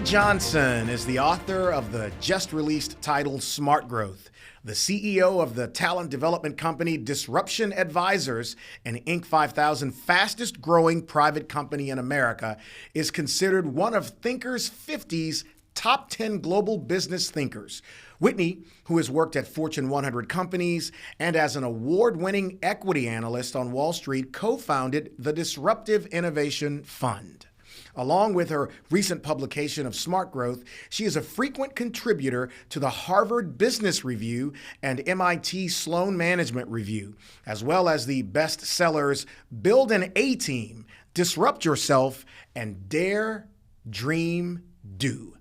Johnson is the author of the just-released title Smart Growth, the CEO of the talent development company Disruptive Advisors, an Inc. 5000 fastest-growing private company in America, is considered one of Thinker's 50's top 10 global business thinkers. Whitney, who has worked at Fortune 100 companies and as an award-winning equity analyst on Wall Street, co-founded the Disruptive Innovation Fund. Along with her recent publication of Smart Growth, she is a frequent contributor to the Harvard Business Review and MIT Sloan Management Review, as well as the bestsellers Build an A-Team, Disrupt Yourself, and Dare, Dream, Do.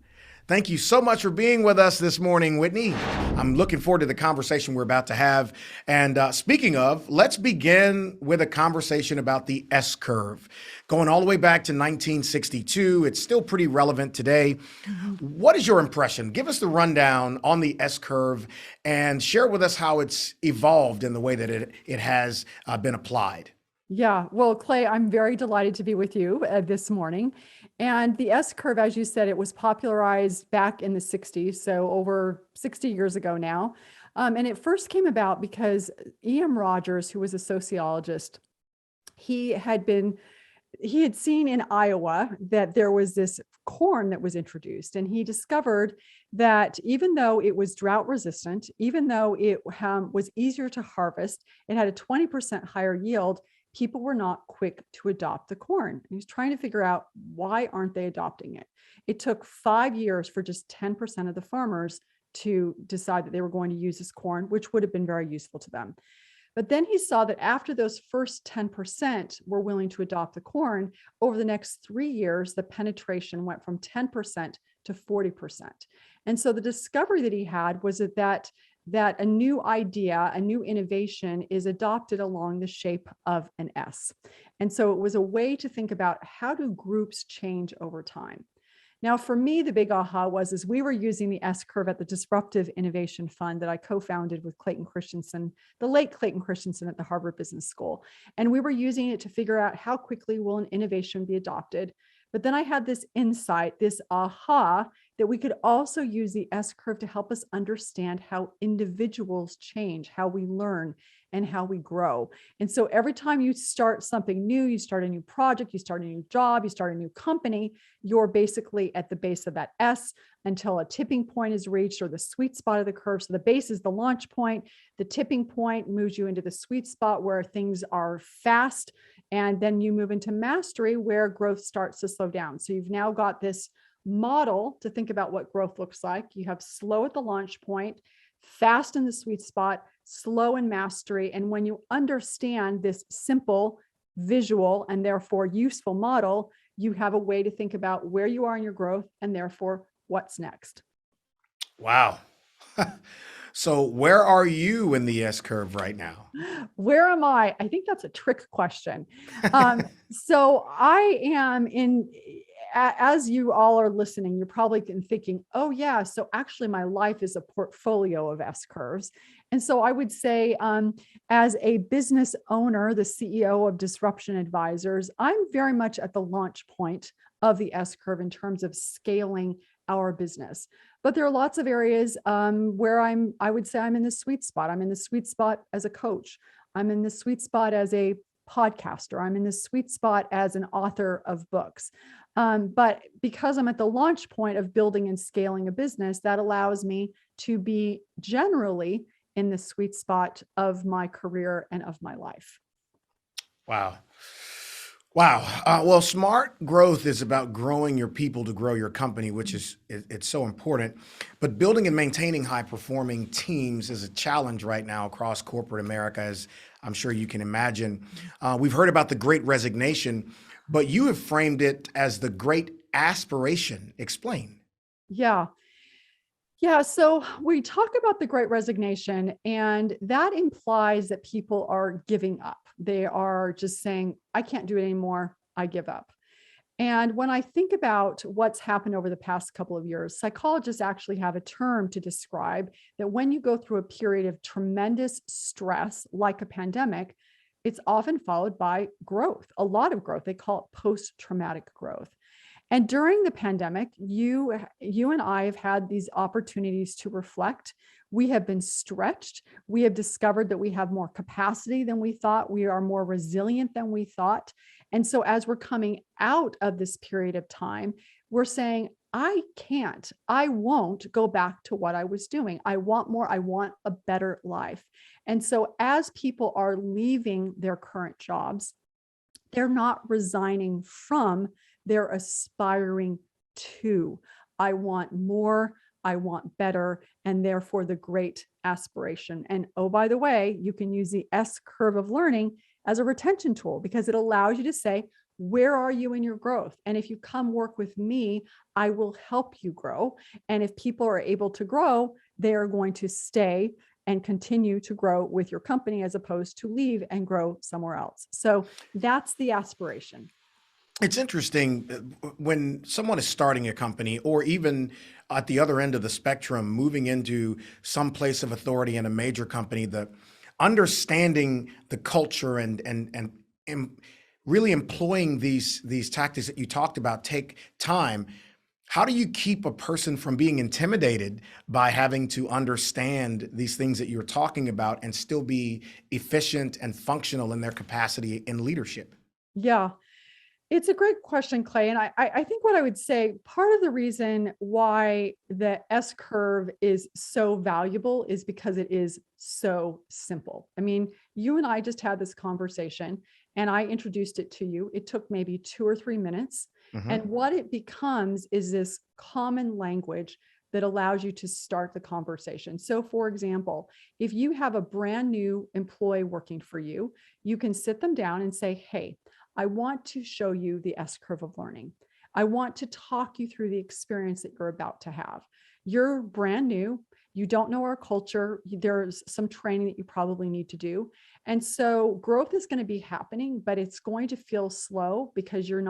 Thank you so much for being with us this morning, Whitney. I'm looking forward to the conversation we're about to have. And speaking of, let's begin with a conversation about the S-curve. Going all the way back to 1962, it's still pretty relevant today. What is your impression? Give us the rundown on the S-curve and share with us how it's evolved in the way that it has been applied. Yeah, well, Clay, I'm very delighted to be with you this morning. And the S-curve, as you said, it was popularized back in the 60s, so over 60 years ago now. And it first came about because E.M. Rogers, who was a sociologist, he had seen in Iowa that there was this corn that was introduced, and he discovered that even though it was drought resistant, even though it was easier to harvest, it had a 20% higher yield. People were not quick to adopt the corn. He was trying to figure out, why aren't they adopting it? It took 5 years for just 10% of the farmers to decide that they were going to use this corn, which would have been very useful to them. But then he saw that after those first 10% were willing to adopt the corn, over the next 3 years, the penetration went from 10% to 40%. And so the discovery that he had was that a new idea, a new innovation is adopted along the shape of an S. And so it was a way to think about, how do groups change over time? Now, for me, the big aha was we were using the S-curve at the Disruptive Innovation Fund that I co-founded with Clayton Christensen, the late Clayton Christensen at the Harvard Business School. And we were using it to figure out how quickly will an innovation be adopted. But then I had this insight, this aha, that we could also use the S-curve to help us understand how individuals change, how we learn, and how we grow. And so every time you start something new, you start a new project, you start a new job, you start a new company, you're basically at the base of that S until a tipping point is reached, or the sweet spot of the curve. So the base is the launch point. The tipping point moves you into the sweet spot where things are fast. And then you move into mastery, where growth starts to slow down. So you've now got this model to think about what growth looks like. You have slow at the launch point, fast in the sweet spot, slow in mastery. And when you understand this simple, visual, and therefore useful model, you have a way to think about where you are in your growth and therefore what's next. Wow. So where are you in the S-curve right now? Where am I? I think that's a trick question. So I am as you all are listening, you're probably thinking, oh yeah, so actually my life is a portfolio of S-curves. And so I would say, as a business owner, the CEO of Disruptive Advisors, I'm very much at the launch point of the S-curve in terms of scaling our business. But there are lots of areas where I would say I'm in the sweet spot. I'm in the sweet spot as a coach. I'm in the sweet spot as a podcaster. I'm in the sweet spot as an author of books. But because I'm at the launch point of building and scaling a business, that allows me to be generally in the sweet spot of my career and of my life. Wow. Well, smart growth is about growing your people to grow your company, which it's so important. But building and maintaining high-performing teams is a challenge right now across corporate America, as I'm sure you can imagine. We've heard about the Great Resignation, but you have framed it as the Great Aspiration. Explain. Yeah. So we talk about the Great Resignation, and that implies that people are giving up. They are just saying, I can't do it anymore. I give up. And when I think about what's happened over the past couple of years, psychologists actually have a term to describe that when you go through a period of tremendous stress, like a pandemic, it's often followed by growth, a lot of growth. They call it post-traumatic growth. And during the pandemic, you and I have had these opportunities to reflect. We have been stretched. We have discovered that we have more capacity than we thought. We are more resilient than we thought. And so as we're coming out of this period of time, we're saying, I won't go back to what I was doing. I want more. I want a better life. And so as people are leaving their current jobs, they're not resigning from, they're aspiring to. I want more, I want better, and therefore the great aspiration. And oh, by the way, you can use the S curve of learning as a retention tool because it allows you to say, where are you in your growth? And if you come work with me, I will help you grow. And if people are able to grow, they are going to stay and continue to grow with your company as opposed to leave and grow somewhere else. So that's the aspiration. It's interesting when someone is starting a company or even at the other end of the spectrum, moving into some place of authority in a major company, the understanding the culture and really employing these tactics that you talked about take time. How do you keep a person from being intimidated by having to understand these things that you're talking about and still be efficient and functional in their capacity in leadership? Yeah. It's a great question, Clay. And I think what I would say, part of the reason why the S curve is so valuable is because it is so simple. I mean, you and I just had this conversation and I introduced it to you. It took maybe 2 or 3 minutes. Hmm. And what it becomes is this common language that allows you to start the conversation. So for example, if you have a brand new employee working for you, you can sit them down and say, hey, I want to show you the S curve of learning. I want to talk you through the experience that you're about to have. You're brand new. You don't know our culture. There's some training that you probably need to do. And so growth is going to be happening, but it's going to feel slow because you're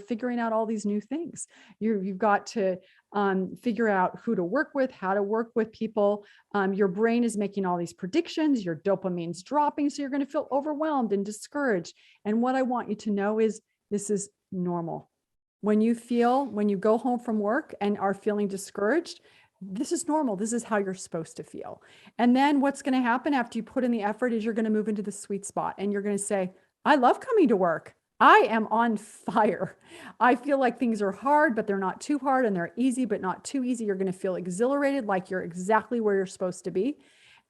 figuring out all these new things. You've got to figure out who to work with, how to work with people. Your brain is making all these predictions. Your dopamine's dropping. So you're going to feel overwhelmed and discouraged. And what I want you to know is this is normal. When you go home from work and are feeling discouraged, this is normal. This is how you're supposed to feel. And then what's going to happen after you put in the effort is you're going to move into the sweet spot and you're going to say, I love coming to work. I am on fire. I feel like things are hard, but they're not too hard, and they're easy, but not too easy. You're going to feel exhilarated, like you're exactly where you're supposed to be.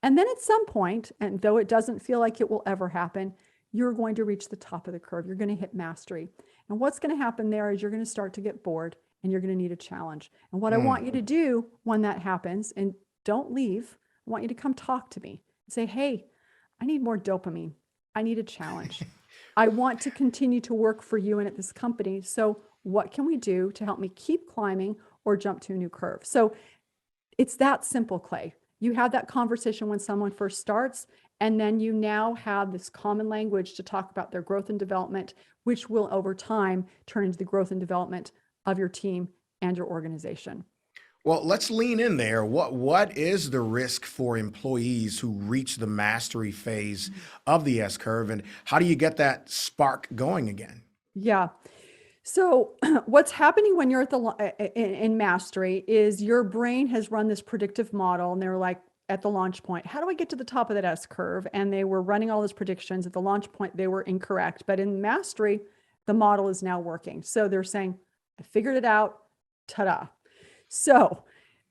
And then at some point, and though it doesn't feel like it will ever happen, you're going to reach the top of the curve. You're going to hit mastery. And what's going to happen there is you're going to start to get bored and you're going to need a challenge. And what I want you to do when that happens, and don't leave, I want you to come talk to me and say, hey, I need more dopamine. I need a challenge. I want to continue to work for you and at this company. So what can we do to help me keep climbing or jump to a new curve? So it's that simple, Clay. You have that conversation when someone first starts, and then you now have this common language to talk about their growth and development, which will over time turn into the growth and development of your team and your organization. Well, let's lean in there. What is the risk for employees who reach the mastery phase of the S curve, and how do you get that spark going again? Yeah. So what's happening when you're at in mastery is your brain has run this predictive model, and they're like at the launch point, how do I get to the top of that S curve? And they were running all those predictions. At the launch point, they were incorrect. But in mastery, the model is now working. So they're saying, I figured it out. Ta-da. So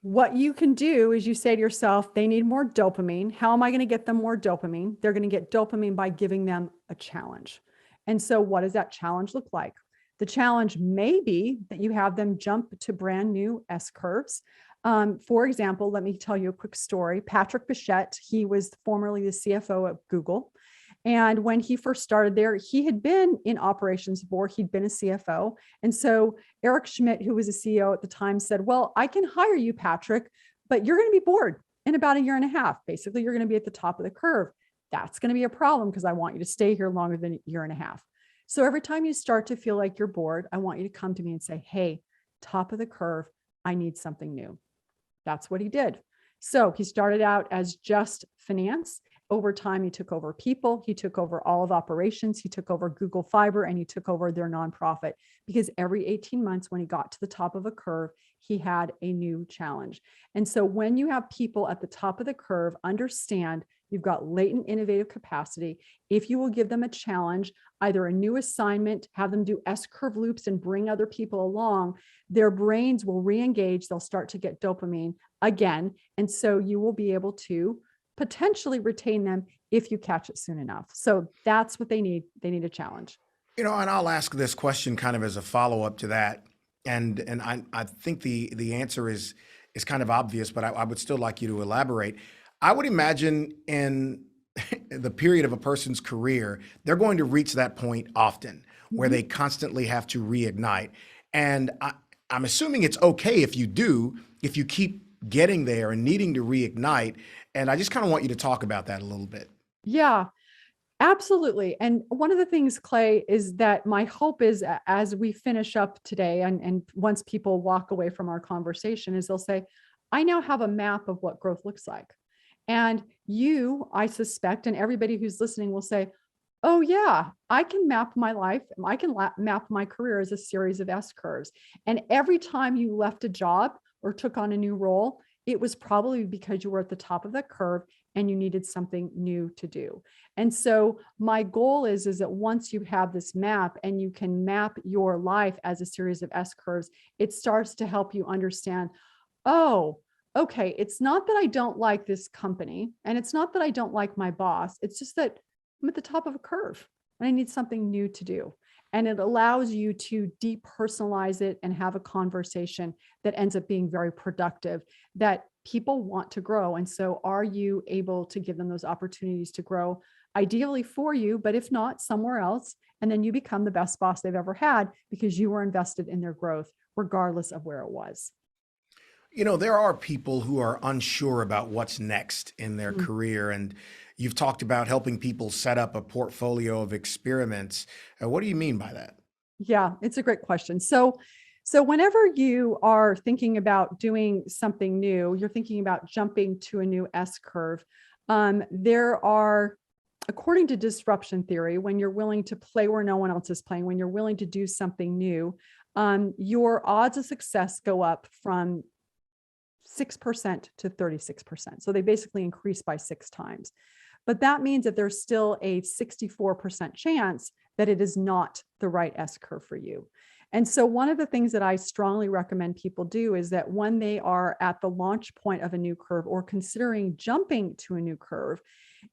what you can do is you say to yourself, they need more dopamine. How am I going to get them more dopamine? They're going to get dopamine by giving them a challenge. And so what does that challenge look like? The challenge may be that you have them jump to brand new S curves. For example, let me tell you a quick story. Patrick Bichette, he was formerly the CFO at Google. And when he first started there, he had been in operations before, he'd been a CFO. And so Eric Schmidt, who was a CEO at the time, said, well, I can hire you, Patrick, but you're going to be bored in about 1.5 years. Basically, you're going to be at the top of the curve. That's going to be a problem because I want you to stay here longer than 1.5 years. So every time you start to feel like you're bored, I want you to come to me and say, hey, top of the curve, I need something new. That's what he did. So he started out as just finance. over time, he took over people, he took over all of operations, he took over Google Fiber, and he took over their nonprofit, because every 18 months when he got to the top of a curve, he had a new challenge. And so when you have people at the top of the curve, understand you've got latent innovative capacity. If you will give them a challenge, either a new assignment, have them do S-curve loops and bring other people along, their brains will re-engage. They'll start to get dopamine again. And so you will be able to potentially retain them if you catch it soon enough. So that's what they need. They need a challenge. And I'll ask this question kind of as a follow-up to that. And I think the answer is kind of obvious, but I would still like you to elaborate. I would imagine in the period of a person's career, they're going to reach that point often where they constantly have to reignite. And I'm assuming it's okay if you keep getting there and needing to reignite. And I just kind of want you to talk about that a little bit. Yeah, absolutely. And one of the things, Clay, is that my hope is as we finish up today and once people walk away from our conversation is they'll say, I now have a map of what growth looks like. And you, I suspect, and everybody who's listening will say, oh yeah, I can map my life. I can map my career as a series of S-curves. And every time you left a job or took on a new role, it was probably because you were at the top of that curve and you needed something new to do. And so my goal is that once you have this map and you can map your life as a series of S-curves, it starts to help you understand, oh, okay, it's not that I don't like this company and it's not that I don't like my boss. It's just that I'm at the top of a curve and I need something new to do. And it allows you to depersonalize it and have a conversation that ends up being very productive, that people want to grow. And so are you able to give them those opportunities to grow, ideally for you, but if not, somewhere else, and then you become the best boss they've ever had because you were invested in their growth, regardless of where it was. There are people who are unsure about what's next in their career, and you've talked about helping people set up a portfolio of experiments. What do you mean by that? Yeah, it's a great question. So whenever you are thinking about doing something new, you're thinking about jumping to a new S-curve. There are, according to disruption theory, when you're willing to play where no one else is playing, when you're willing to do something new, your odds of success go up from 6% to 36%. So they basically increase by 6 times. But that means that there's still a 64% chance that it is not the right S-curve for you. And so one of the things that I strongly recommend people do is that when they are at the launch point of a new curve or considering jumping to a new curve,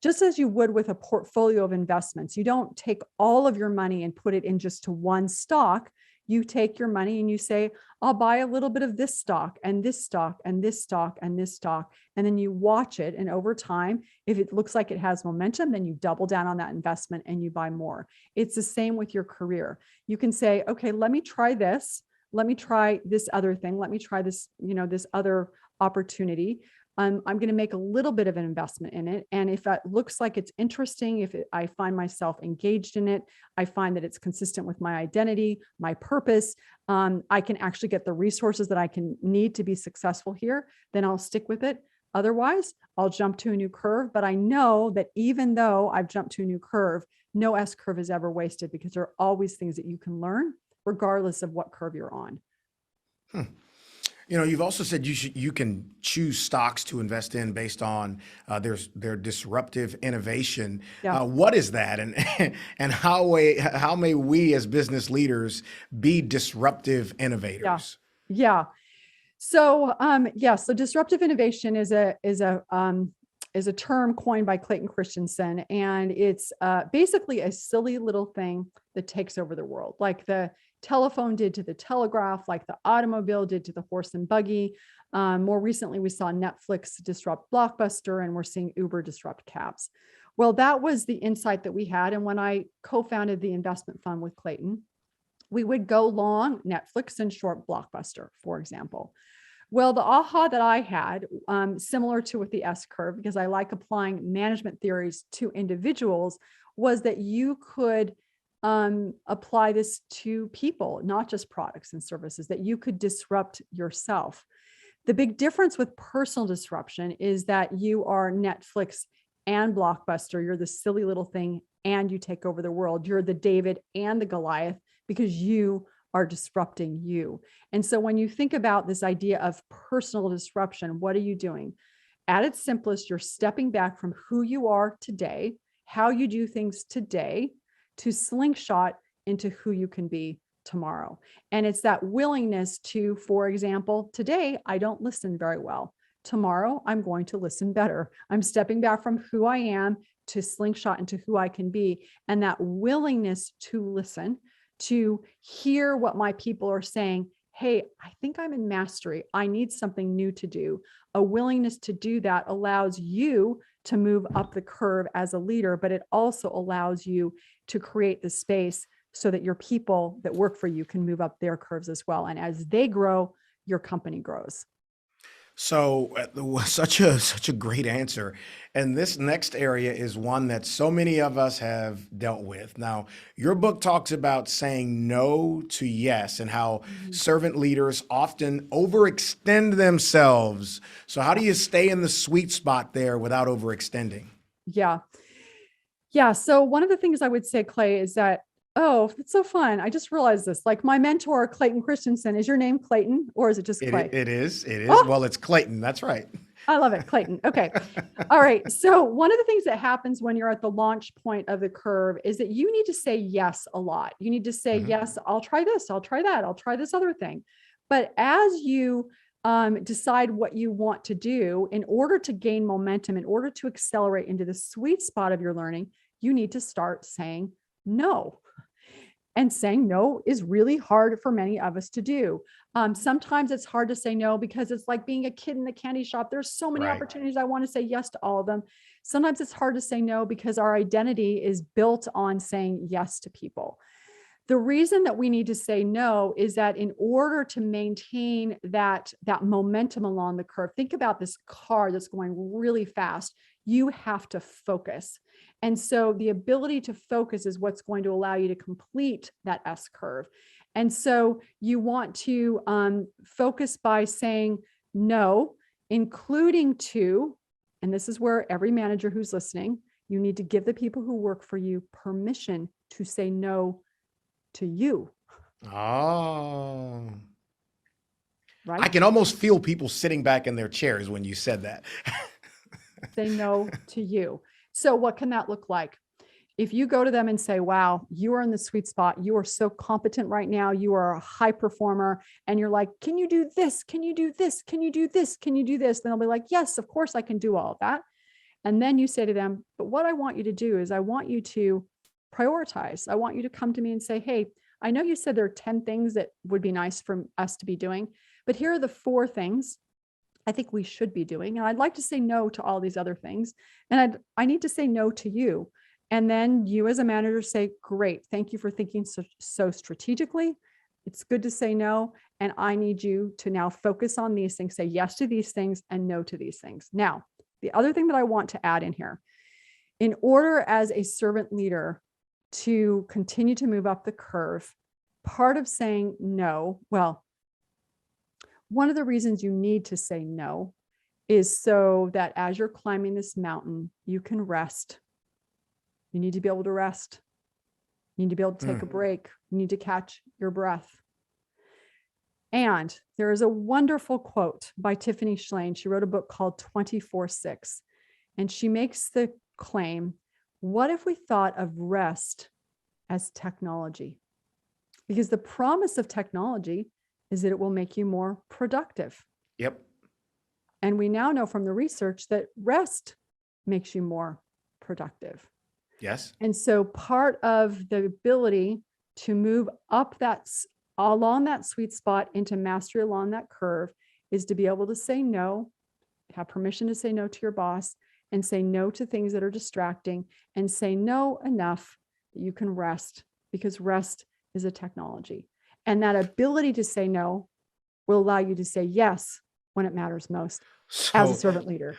just as you would with a portfolio of investments, you don't take all of your money and put it in just to one stock. You take your money and you say, I'll buy a little bit of this stock and this stock and this stock and this stock. And then you watch it. And over time, if it looks like it has momentum, then you double down on that investment and you buy more. It's the same with your career. You can say, okay, let me try this. Let me try this other thing. Let me try this, this other opportunity. I'm going to make a little bit of an investment in it. And if it looks like it's interesting, I find myself engaged in it, I find that it's consistent with my identity, my purpose, I can actually get the resources that I can need to be successful here, then I'll stick with it. Otherwise, I'll jump to a new curve. But I know that even though I've jumped to a new curve, no S curve is ever wasted because there are always things that you can learn regardless of what curve you're on. You've also said you can choose stocks to invest in based on their disruptive innovation. Yeah. What is that, and how may we as business leaders be disruptive innovators? Yeah. So so disruptive innovation is a term coined by Clayton Christensen, and it's basically a silly little thing that takes over the world, like the telephone did to the telegraph, like the automobile did to the horse and buggy. More recently, we saw Netflix disrupt Blockbuster, and we're seeing Uber disrupt cabs. Well, that was the insight that we had. And when I co-founded the investment fund with Clayton, we would go long Netflix and short Blockbuster, for example. Well, the aha that I had, similar to with the S curve, because I like applying management theories to individuals, was that you could apply this to people, not just products and services, that you could disrupt yourself. The big difference with personal disruption is that you are Netflix and Blockbuster. You're the silly little thing and you take over the world. You're the David and the Goliath because you are disrupting you. And so when you think about this idea of personal disruption, what are you doing? At its simplest, you're stepping back from who you are today, how you do things today, to slingshot into who you can be tomorrow. And it's that willingness to, for example, today, I don't listen very well. Tomorrow, I'm going to listen better. I'm stepping back from who I am to slingshot into who I can be. And that willingness to listen, to hear what my people are saying. Hey, I think I'm in mastery. I need something new to do. A willingness to do that allows you to move up the curve as a leader, but it also allows you to create the space so that your people that work for you can move up their curves as well. And as they grow, your company grows. So such a great answer. And this next area is one that so many of us have dealt with. Now, your book talks about saying no to yes and how servant leaders often overextend themselves. So how do you stay in the sweet spot there without overextending? Yeah. So one of the things I would say, Clay, is that, oh, it's so fun. I just realized this. Like my mentor, Clayton Christensen, is your name Clayton or is it just Clay? It is. Oh, Well, it's Clayton. That's right. I love it. Clayton. Okay. All right. So one of the things that happens when you're at the launch point of the curve is that you need to say yes a lot. You need to say, yes, I'll try this. I'll try that. I'll try this other thing. But as you decide what you want to do in order to gain momentum, in order to accelerate into the sweet spot of your learning, you need to start saying no. And saying no is really hard for many of us to do. Sometimes it's hard to say no because it's like being a kid in the candy shop. There's so many opportunities. I want to say yes to all of them. Sometimes it's hard to say no because our identity is built on saying yes to people. The reason that we need to say no is that in order to maintain that momentum along the curve, think about this car that's going really fast. You have to focus. And so the ability to focus is what's going to allow you to complete that S curve. And so you want to focus by saying no, including to, and this is where every manager who's listening, you need to give the people who work for you permission to say no to you. Oh. Right? I can almost feel people sitting back in their chairs when you said that. Say no to you. So what can that look like? If you go to them and say, wow, you are in the sweet spot. You are so competent right now. You are a high performer. And you're like, can you do this? Can you do this? Can you do this? Can you do this? Then they'll be like, yes, of course I can do all of that. And then you say to them, but what I want you to do is I want you to prioritize. I want you to come to me and say, hey, I know you said there are 10 things that would be nice for us to be doing, but here are the 4 things I think we should be doing. And I'd like to say no to all these other things. And I need to say no to you. And then you as a manager say, great, thank you for thinking so strategically. It's good to say no. And I need you to now focus on these things, say yes to these things and no to these things. Now, the other thing that I want to add in here, in order as a servant leader to continue to move up the curve, part of saying no, well, one of the reasons you need to say no is so that as you're climbing this mountain, you can rest. You need to be able to rest. You need to be able to take a break. You need to catch your breath. And there is a wonderful quote by Tiffany Shlain. She wrote a book called 24/6. And she makes the claim, what if we thought of rest as technology? Because the promise of technology is that it will make you more productive. Yep. And we now know from the research that rest makes you more productive. Yes. And so part of the ability to move up along that sweet spot into mastery along that curve is to be able to say no, have permission to say no to your boss, and say no to things that are distracting, and say no enough that you can rest, because rest is a technology. And that ability to say no will allow you to say yes when it matters most as a servant leader.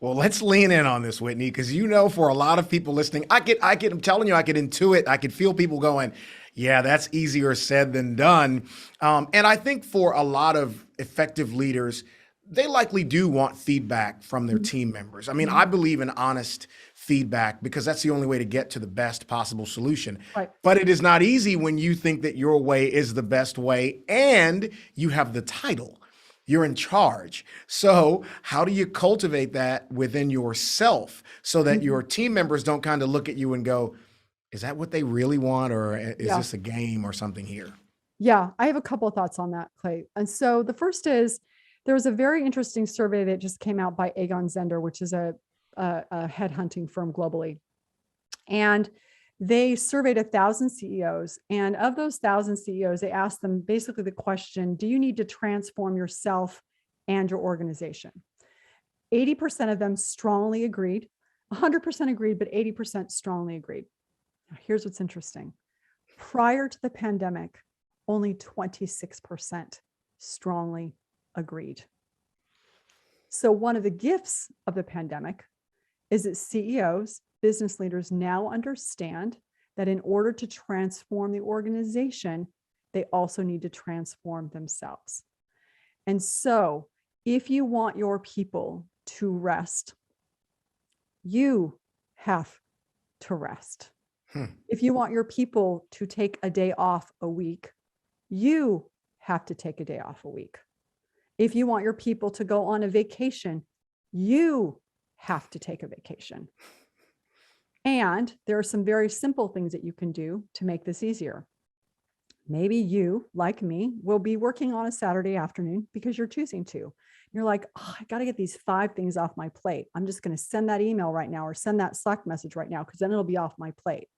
Well, let's lean in on this, Whitney, because for a lot of people listening, I'm telling you, I could intuit, I could feel people going, yeah, that's easier said than done. And I think for a lot of effective leaders, they likely do want feedback from their team members. I mean, I believe in honest feedback because that's the only way to get to the best possible solution. Right. But it is not easy when you think that your way is the best way and you have the title. You're in charge. So how do you cultivate that within yourself so that your team members don't kind of look at you and go, is that what they really want? Or is this a game or something here? Yeah, I have a couple of thoughts on that, Clay. And so the first is, there was a very interesting survey that just came out by Aegon Zender, which is a headhunting firm globally. And they surveyed 1,000 CEOs. And of those 1,000 CEOs, they asked them basically the question, do you need to transform yourself and your organization? 80% of them strongly agreed, 100% agreed, but 80% strongly agreed. Now, here's what's interesting. Prior to the pandemic, only 26% strongly agreed. So one of the gifts of the pandemic is that CEOs, business leaders now understand that in order to transform the organization, they also need to transform themselves. And so if you want your people to rest, you have to rest. If you want your people to take a day off a week, you have to take a day off a week. If you want your people to go on a vacation, you have to take a vacation. And there are some very simple things that you can do to make this easier. Maybe you, like me, will be working on a Saturday afternoon because you're choosing to. You're like, oh, I got to get these 5 things off my plate. I'm just going to send that email right now or send that Slack message right now because then it'll be off my plate.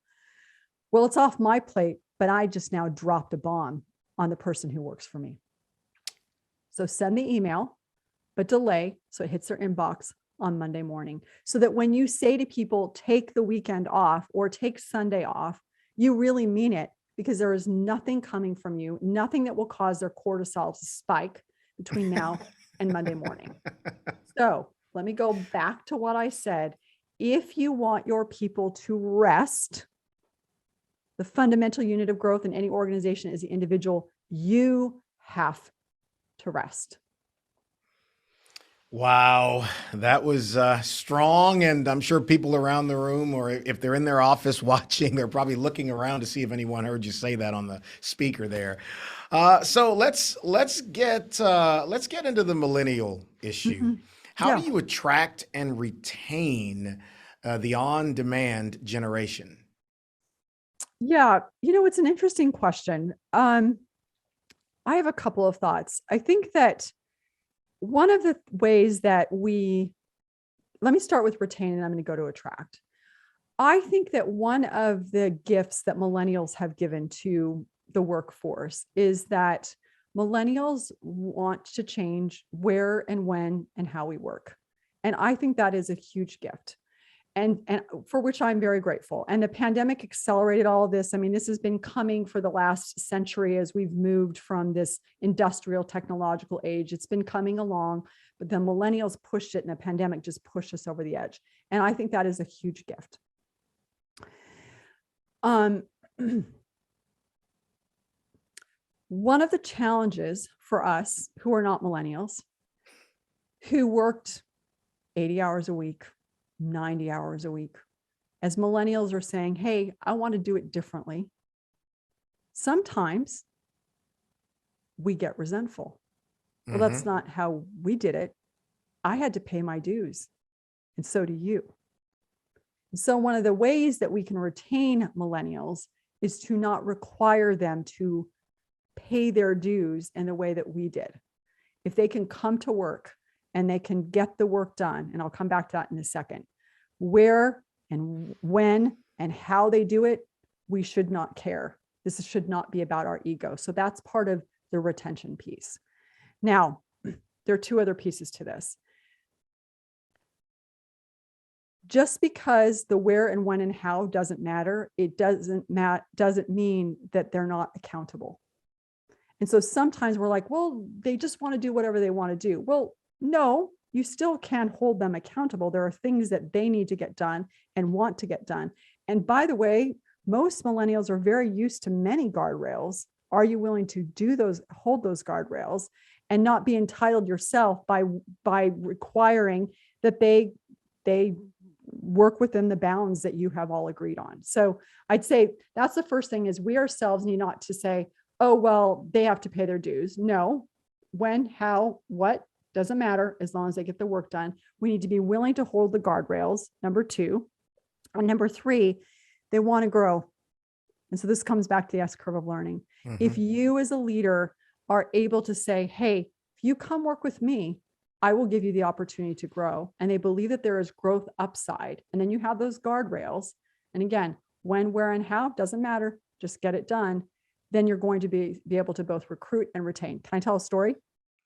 Well, it's off my plate, but I just now dropped a bomb on the person who works for me. So send the email, but delay so it hits their inbox on Monday morning. So that when you say to people, take the weekend off or take Sunday off, you really mean it because there is nothing coming from you, nothing that will cause their cortisol to spike between now and Monday morning. So let me go back to what I said. If you want your people to rest, the fundamental unit of growth in any organization is the individual. You have to rest. Wow, that was strong. And I'm sure people around the room, or if they're in their office watching, they're probably looking around to see if anyone heard you say that on the speaker there. So let's get into the millennial issue. How do you attract and retain the on-demand generation? Yeah, it's an interesting question. I have a couple of thoughts. I think that one of the ways that let me start with retain and I'm going to go to attract. I think that one of the gifts that millennials have given to the workforce is that millennials want to change where and when and how we work. And I think that is a huge gift. And for which I'm very grateful. And the pandemic accelerated all of this. I mean, this has been coming for the last century as we've moved from this industrial technological age. It's been coming along, but the millennials pushed it and the pandemic just pushed us over the edge. And I think that is a huge gift. One of the challenges for us who are not millennials, who worked 80 hours a week, 90 hours a week, as millennials are saying, hey, I want to do it differently. Sometimes we get resentful. Well, that's not how we did it. I had to pay my dues, and so do you. And so one of the ways that we can retain millennials is to not require them to pay their dues in the way that we did. If they can come to work and they can get the work done, and I'll come back to that in a second, where and when and how they do it, we should not care. This should not be about our ego. So that's part of the retention piece. Now, there are 2 other pieces to this. Just because the where and when and how doesn't matter, it doesn't mean that they're not accountable. And so sometimes we're like, well, they just want to do whatever they want to do. Well, no, you still can't hold them accountable. There are things that they need to get done and want to get done. And by the way, most millennials are very used to many guardrails. Are you willing to hold those guardrails? and not be entitled yourself by requiring that they work within the bounds that you have all agreed on. So I'd say that's the first thing, is we ourselves need not to say, oh, well, they have to pay their dues. No, when, how, what, doesn't matter, as long as they get the work done. We need to be willing to hold the guardrails, number 2. And number 3, they want to grow. And so this comes back to the S-curve of learning. If you as a leader are able to say, hey, if you come work with me, I will give you the opportunity to grow. And they believe that there is growth upside. And then you have those guardrails. And again, when, where, and how, doesn't matter. Just get it done. Then you're going to be able to both recruit and retain. Can I tell a story?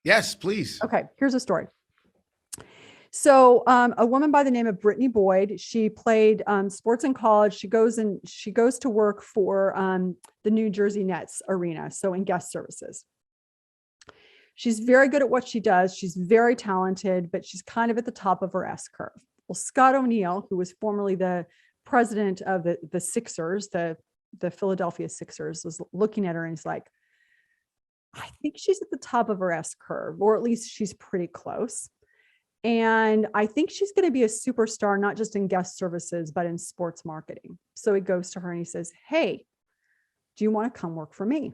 Yes, please. Okay, here's a story. So a woman by the name of Brittany Boyd, she played sports in college. She goes to work for the New Jersey Nets arena, so in guest services. She's very good at what she does. She's very talented, but she's kind of at the top of her S curve. Well, Scott O'Neill, who was formerly the president of the Sixers, the Philadelphia Sixers, was looking at her and he's like, I think she's at the top of her S curve, or at least she's pretty close. And I think she's going to be a superstar, not just in guest services, but in sports marketing. So he goes to her and he says, hey, do you want to come work for me?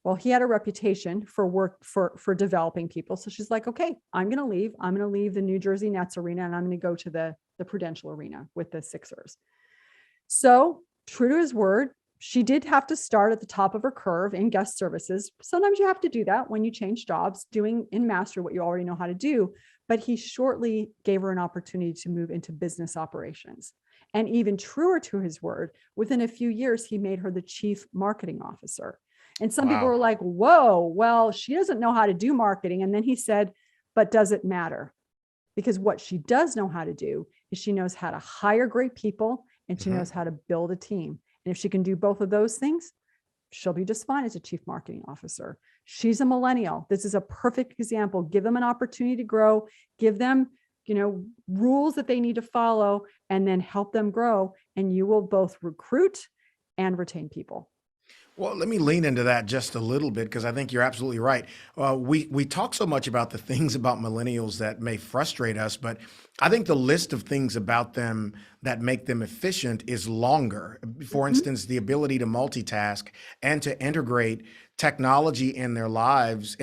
Well, he had a reputation for developing people. So she's like, okay, I'm going to leave. I'm going to leave the New Jersey Nets arena and I'm going to go to the Prudential arena with the Sixers. So true to his word, she did have to start at the top of her curve in guest services. Sometimes you have to do that when you change jobs, doing in master what you already know how to do. But he shortly gave her an opportunity to move into business operations. And even truer to his word, within a few years, he made her the chief marketing officer. And some people were like, whoa, well, she doesn't know how to do marketing. And then he said, but does it matter? Because what she does know how to do is she knows how to hire great people and she knows how to build a team. And if she can do both of those things, she'll be just fine as a chief marketing officer. She's a millennial. This is a perfect example. Give them an opportunity to grow, give them, rules that they need to follow, and then help them grow. And you will both recruit and retain people. Well, let me lean into that just a little bit, because I think you're absolutely right. We talk so much about the things about millennials that may frustrate us, but I think the list of things about them that make them efficient is longer. For instance, the ability to multitask and to integrate technology into their lives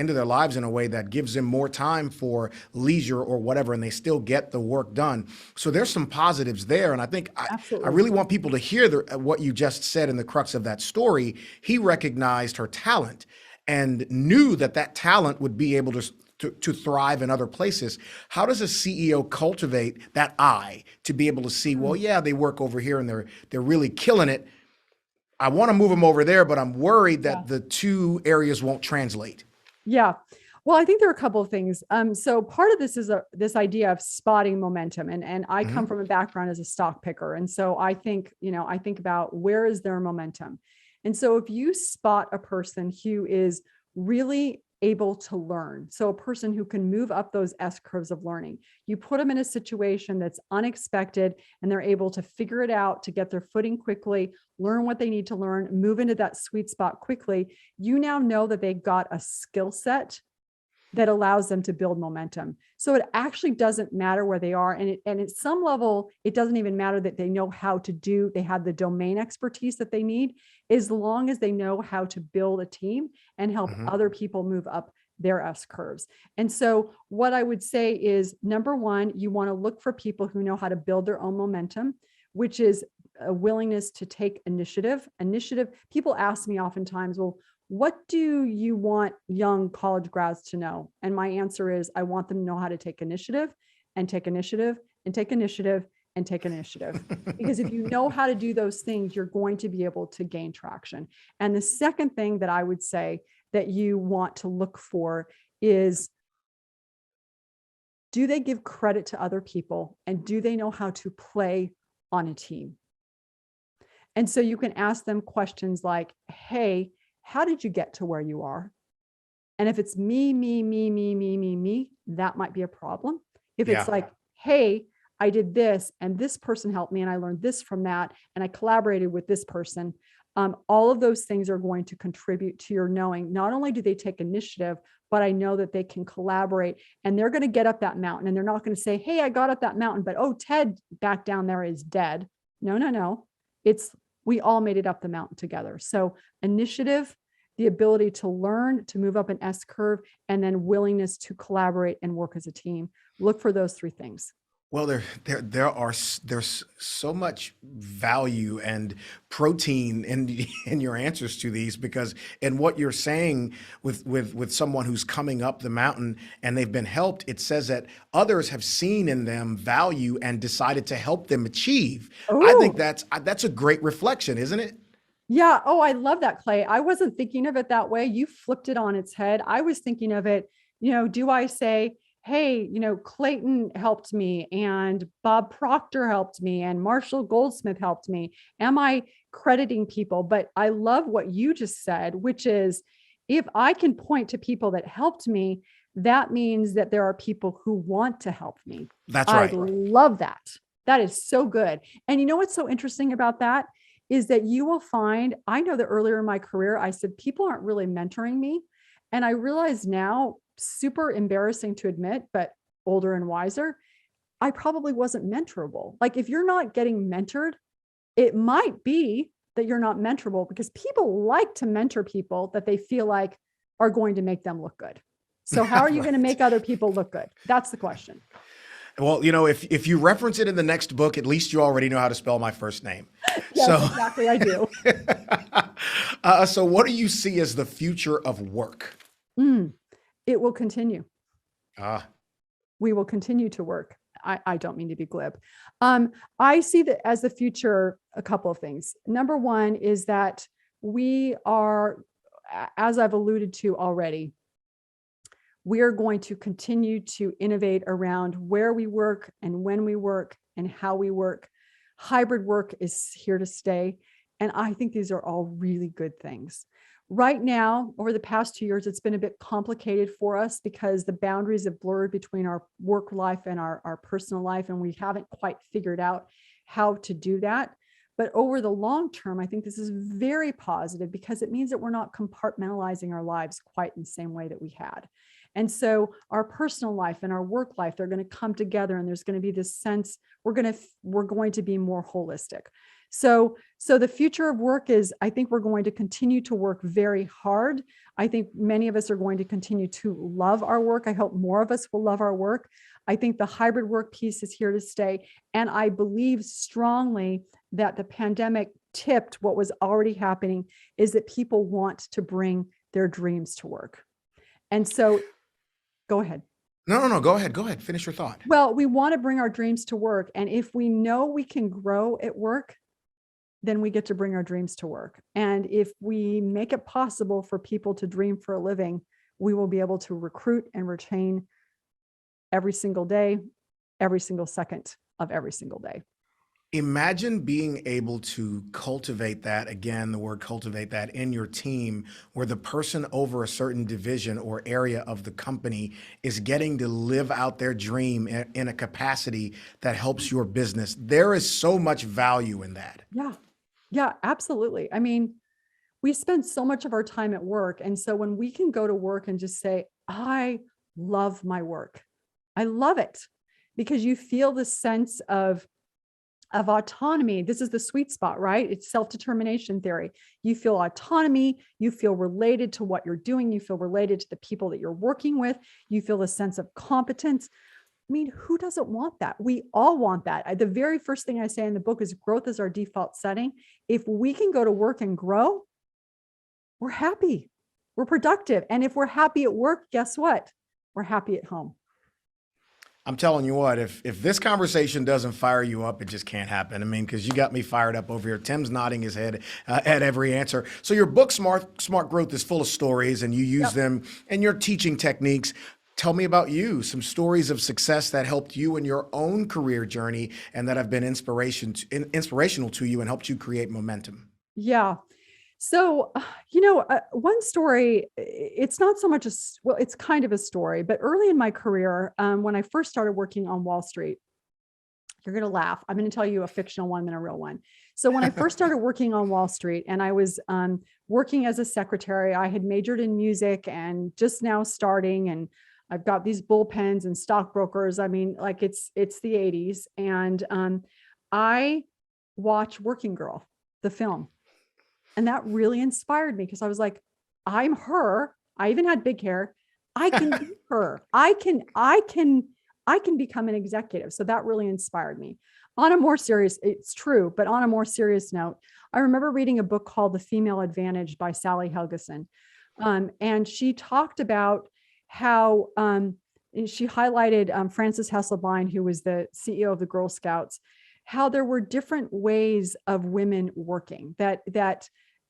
in a way that gives them more time for leisure or whatever, and they still get the work done. So there's some positives there. And I think I really want people to hear what you just said in the crux of that story. He recognized her talent and knew that talent would be able to thrive in other places. How does a CEO cultivate that eye to be able to see, well, yeah, they work over here and they're really killing it. I want to move them over there, but I'm worried that the two areas won't translate. Yeah. Well, I think there are a couple of things. So part of this is this idea of spotting momentum. And I come from a background as a stock picker. And so I think about where is their momentum. And so if you spot a person who is really able to learn, so a person who can move up those S curves of learning, you put them in a situation that's unexpected and they're able to figure it out, to get their footing quickly, learn what they need to learn, move into that sweet spot quickly. You now know that they've got a skill set that allows them to build momentum. So it actually doesn't matter where they are. And at some level, it doesn't even matter that they know how to do, they have the domain expertise that they need, as long as they know how to build a team and help other people move up their S curves. And so what I would say is, number one, you want to look for people who know how to build their own momentum, which is a willingness to take initiative. People ask me oftentimes, well, what do you want young college grads to know? And my answer is, I want them to know how to take initiative and take initiative and take initiative and take initiative. Because if you know how to do those things, you're going to be able to gain traction. And the second thing that I would say that you want to look for is, do they give credit to other people? And do they know how to play on a team? And so you can ask them questions like, hey, how did you get to where you are? And if it's me, that might be a problem. If it's like, hey, I did this and this person helped me and I learned this from that and I collaborated with this person, All of those things are going to contribute to your knowing. Not only do they take initiative, but I know that they can collaborate, and they're going to get up that mountain, and they're not going to say, hey, I got up that mountain, but oh, Ted back down there is dead. No. We all made it up the mountain together. So initiative, the ability to learn, to move up an S curve, and then willingness to collaborate and work as a team. Look for those three things. Well, there's so much value and protein in your answers to these, because in what you're saying with someone who's coming up the mountain and they've been helped, it says that others have seen in them value and decided to help them achieve. I think that's a great reflection, isn't it? Yeah. Oh, I love that, Clay. I wasn't thinking of it that way. You flipped it on its head. I was thinking of it, do I say, hey, Clayton helped me and Bob Proctor helped me and Marshall Goldsmith helped me? Am I crediting people? But I love what you just said, which is, if I can point to people that helped me, that means that there are people who want to help me. That's right. I love that. That is so good. And what's so interesting about that is that you will find, I know that earlier in my career, I said, people aren't really mentoring me. And I realize now, super embarrassing to admit, but older and wiser, I probably wasn't mentorable. Like, if you're not getting mentored, it might be that you're not mentorable, because people like to mentor people that they feel like are going to make them look good. So how are you going to make other people look good? That's the question. Well, if you reference it in the next book, at least you already know how to spell my first name. Yes, exactly, I do. So what do you see as the future of work? It will continue. We will continue to work. I don't mean to be glib. I see that as the future, a couple of things. Number one is that we are, as I've alluded to already, we are going to continue to innovate around where we work and when we work and how we work. Hybrid work is here to stay. And I think these are all really good things. Right now, over the past 2 years, it's been a bit complicated for us because the boundaries have blurred between our work life and our personal life, and we haven't quite figured out how to do that. But over the long term, I think this is very positive, because it means that we're not compartmentalizing our lives quite in the same way that we had. And so our personal life and our work life, they're going to come together, and there's going to be this sense we're going to be more holistic. So the future of work is, I think we're going to continue to work very hard. I think many of us are going to continue to love our work. I hope more of us will love our work. I think the hybrid work piece is here to stay. And I believe strongly that the pandemic tipped what was already happening, is that people want to bring their dreams to work. And so, go ahead. No. Go ahead. Finish your thought. Well, we want to bring our dreams to work. And if we know we can grow at work, then we get to bring our dreams to work. And if we make it possible for people to dream for a living, we will be able to recruit and retain every single day, every single second of every single day. Imagine being able to cultivate that, again, the word cultivate that, in your team, where the person over a certain division or area of the company is getting to live out their dream in a capacity that helps your business. There is so much value in that. Yeah, absolutely. I mean, we spend so much of our time at work. And so when we can go to work and just say, I love my work, I love it, because you feel the sense of autonomy. This is the sweet spot, right? It's self-determination theory. You feel autonomy, you feel related to what you're doing, you feel related to the people that you're working with, you feel a sense of competence. I mean, who doesn't want that? We all want that. The very first thing I say in the book is growth is our default setting. If we can go to work and grow, we're happy, we're productive. And if we're happy at work, guess what? We're happy at home. I'm telling you what, if this conversation doesn't fire you up, it just can't happen. I mean, because you got me fired up over here. Tim's nodding his head at every answer. So your book, Smart Growth, is full of stories, and you use them in your teaching techniques. Tell me about you, some stories of success that helped you in your own career journey and that have been inspirational to you and helped you create momentum. Yeah. So, one story, it's not so much it's kind of a story, but early in my career, when I first started working on Wall Street, You're going to laugh. I'm going to tell you a fictional one and a real one. So when I first started working on Wall Street and I was working as a secretary, I had majored in music and just now starting, and I've got these bullpens and stockbrokers. I mean, like it's the 80s. And I watched Working Girl, the film. And that really inspired me because I was like, I'm her. I even had big hair. I can be her. I can become an executive. So that really inspired me. On a more serious, it's true, but on a more serious note, I remember reading a book called The Female Advantage by Sally Helgeson. And she talked about how she highlighted Frances Hesselbein, who was the CEO of the Girl Scouts, how there were different ways of women working, that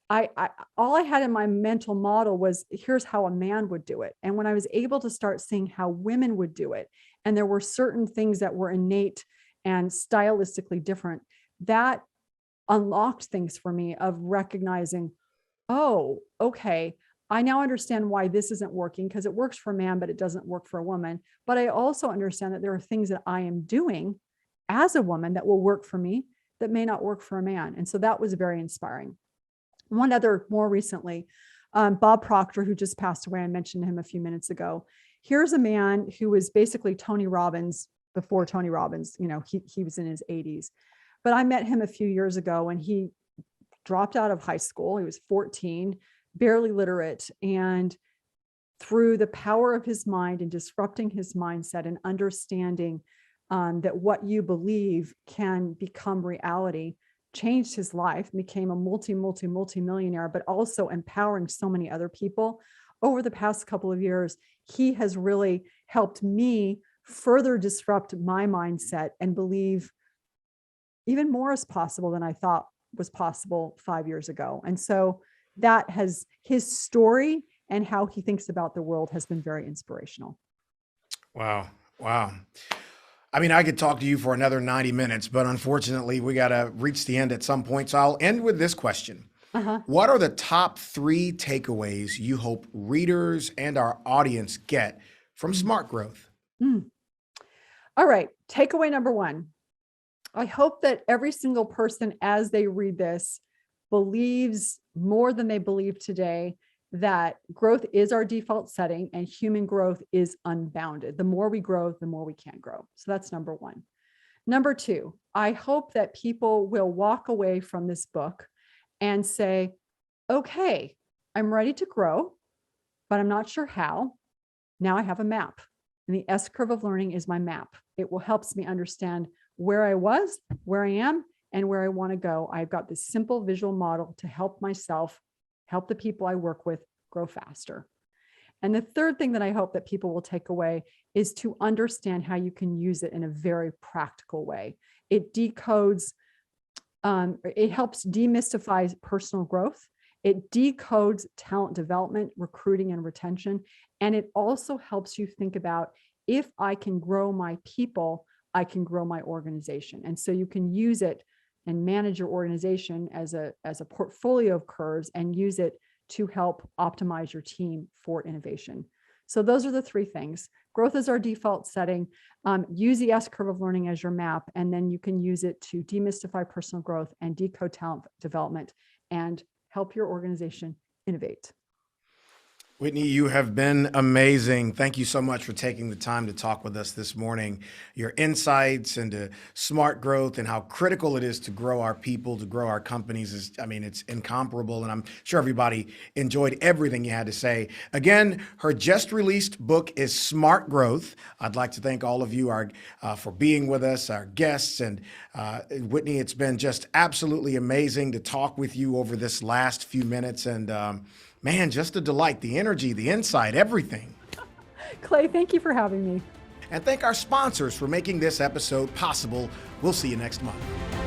all I had in my mental model was, here's how a man would do it. And when I was able to start seeing how women would do it, and there were certain things that were innate and stylistically different, that unlocked things for me of recognizing, oh, okay, I now understand why this isn't working, because it works for a man, but it doesn't work for a woman. But I also understand that there are things that I am doing as a woman that will work for me that may not work for a man. And so that was very inspiring. One other, more recently, Bob Proctor, who just passed away, I mentioned him a few minutes ago. Here's a man who was basically Tony Robbins before Tony Robbins. You know, he was in his 80s. But I met him a few years ago and he dropped out of high school. He was 14, barely literate. And through the power of his mind and disrupting his mindset and understanding that what you believe can become reality, changed his life, became a multi-millionaire, but also empowering so many other people. Over the past couple of years, he has really helped me further disrupt my mindset and believe even more is possible than I thought was possible 5 years ago. And so that has, his story and how he thinks about the world has been very inspirational. Wow. I mean, I could talk to you for another 90 minutes, but unfortunately, we got to reach the end at some point. So I'll end with this question. What are the top 3 takeaways you hope readers and our audience get from Smart Growth? All right. Takeaway number 1. I hope that every single person, as they read this, believes more than they believe today that growth is our default setting and human growth is unbounded. The more we grow, the more we can grow. So that's number 1. Number 2, I hope that people will walk away from this book and say, okay, I'm ready to grow, but I'm not sure how. Now I have a map. And the S-curve of learning is my map. It will help me understand where I was, where I am, and where I want to go. I've got this simple visual model to help myself, help the people I work with grow faster. And the third thing that I hope that people will take away is to understand how you can use it in a very practical way. It decodes, it helps demystify personal growth. It decodes talent development, recruiting, and retention. And it also helps you think about, if I can grow my people, I can grow my organization. And so you can use it and manage your organization as a portfolio of curves and use it to help optimize your team for innovation. So those are the 3 things. Growth is our default setting. Use the S-curve of learning as your map, and then you can use it to demystify personal growth and decode talent development and help your organization innovate. Whitney, you have been amazing. Thank you so much for taking the time to talk with us this morning. Your insights into smart growth and how critical it is to grow our people, to grow our companies is, I mean, it's incomparable. And I'm sure everybody enjoyed everything you had to say. Again, her just released book is Smart Growth. I'd like to thank all of you for being with us, our guests. And Whitney, it's been just absolutely amazing to talk with you over this last few minutes. And man, just a delight, the energy, the insight, everything. Clay, thank you for having me. And thank our sponsors for making this episode possible. We'll see you next month.